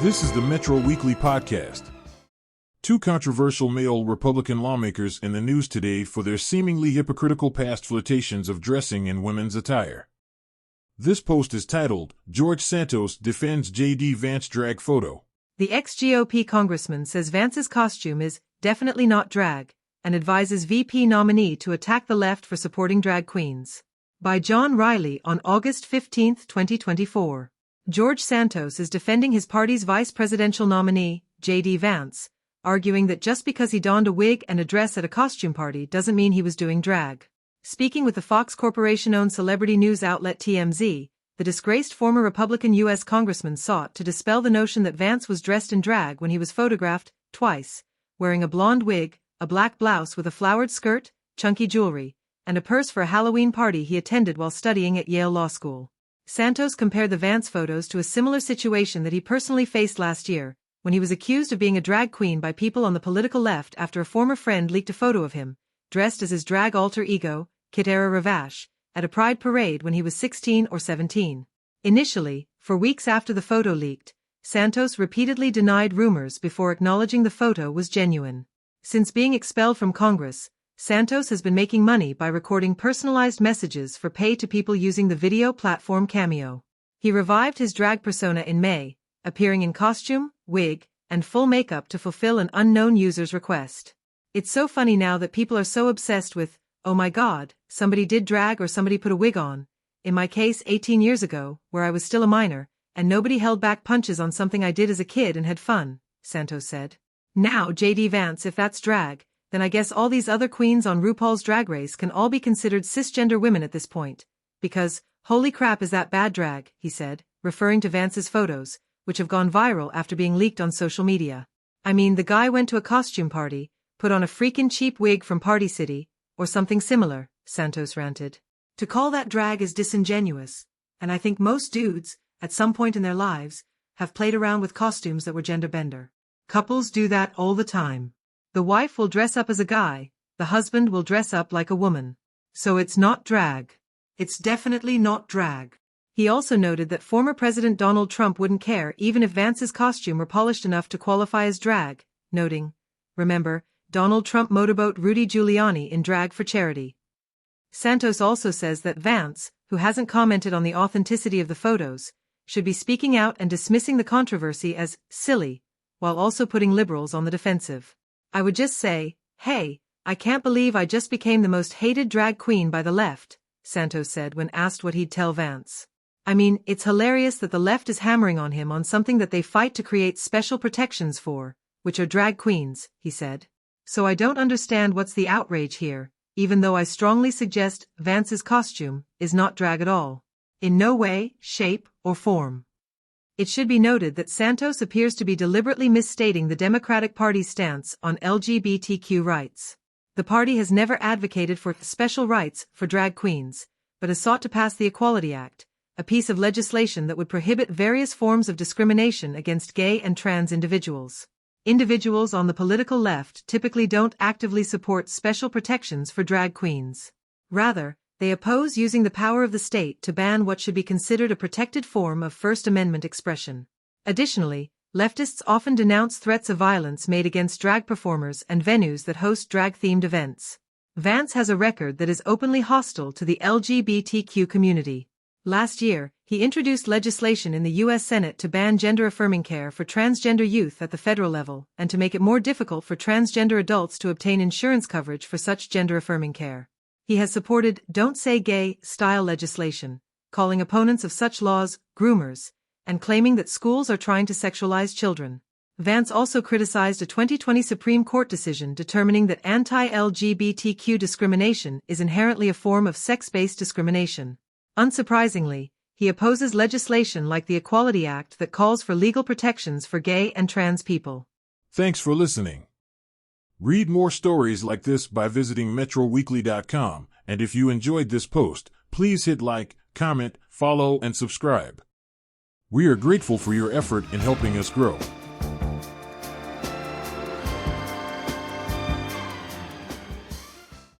This is the Metro Weekly Podcast. Two controversial male Republican lawmakers in the news today for their seemingly hypocritical past flirtations of dressing in women's attire. This post is titled, George Santos Defends J.D. Vance Drag Photo. The ex-GOP congressman says Vance's costume is definitely not drag, and advises VP nominee to attack the left for supporting drag queens. By John Riley on August 15, 2024. George Santos is defending his party's vice presidential nominee, J.D. Vance, arguing that just because he donned a wig and a dress at a costume party doesn't mean he was doing drag. Speaking with the Fox Corporation-owned celebrity news outlet TMZ, the disgraced former Republican U.S. congressman sought to dispel the notion that Vance was dressed in drag when he was photographed, twice, wearing a blonde wig, a black blouse with a flowered skirt, chunky jewelry, and a purse for a Halloween party he attended while studying at Yale Law School. Santos compared the Vance photos to a similar situation that he personally faced last year, when he was accused of being a drag queen by people on the political left after a former friend leaked a photo of him, dressed as his drag alter ego, Kitara Ravache, at a pride parade when he was 16 or 17. Initially, for weeks after the photo leaked, Santos repeatedly denied rumors before acknowledging the photo was genuine. Since being expelled from Congress, Santos has been making money by recording personalized messages for pay to people using the video platform Cameo. He revived his drag persona in May, appearing in costume, wig, and full makeup to fulfill an unknown user's request. It's so funny now that people are so obsessed with, oh my god, somebody did drag or somebody put a wig on. In my case 18 years ago, where I was still a minor, and nobody held back punches on something I did as a kid and had fun, Santos said. Now J.D. Vance, if that's drag, then I guess all these other queens on RuPaul's Drag Race can all be considered cisgender women at this point. Because, holy crap, is that bad drag, he said, referring to Vance's photos, which have gone viral after being leaked on social media. I mean, the guy went to a costume party, put on a freaking cheap wig from Party City, or something similar, Santos ranted. To call that drag is disingenuous, and I think most dudes, at some point in their lives, have played around with costumes that were gender bender. Couples do that all the time. The wife will dress up as a guy, the husband will dress up like a woman. So it's not drag. It's definitely not drag. He also noted that former President Donald Trump wouldn't care even if Vance's costume were polished enough to qualify as drag, noting, remember, Donald Trump motorboat Rudy Giuliani in drag for charity. Santos also says that Vance, who hasn't commented on the authenticity of the photos, should be speaking out and dismissing the controversy as silly, while also putting liberals on the defensive. I would just say, hey, I can't believe I just became the most hated drag queen by the left, Santos said when asked what he'd tell Vance. I mean, it's hilarious that the left is hammering on him on something that they fight to create special protections for, which are drag queens, he said. So I don't understand what's the outrage here, even though I strongly suggest Vance's costume is not drag at all. In no way, shape, or form. It should be noted that Santos appears to be deliberately misstating the Democratic Party's stance on LGBTQ rights. The party has never advocated for special rights for drag queens, but has sought to pass the Equality Act, a piece of legislation that would prohibit various forms of discrimination against gay and trans individuals. Individuals on the political left typically don't actively support special protections for drag queens. Rather, they oppose using the power of the state to ban what should be considered a protected form of First Amendment expression. Additionally, leftists often denounce threats of violence made against drag performers and venues that host drag-themed events. Vance has a record that is openly hostile to the LGBTQ community. Last year, he introduced legislation in the U.S. Senate to ban gender-affirming care for transgender youth at the federal level and to make it more difficult for transgender adults to obtain insurance coverage for such gender-affirming care. He has supported Don't Say Gay style legislation, calling opponents of such laws groomers, and claiming that schools are trying to sexualize children. Vance also criticized a 2020 Supreme Court decision determining that anti-LGBTQ discrimination is inherently a form of sex-based discrimination. Unsurprisingly, he opposes legislation like the Equality Act that calls for legal protections for gay and trans people. Thanks for listening. Read more stories like this by visiting metroweekly.com, and if you enjoyed this post, please hit like, comment, follow, and subscribe. We are grateful for your effort in helping us grow.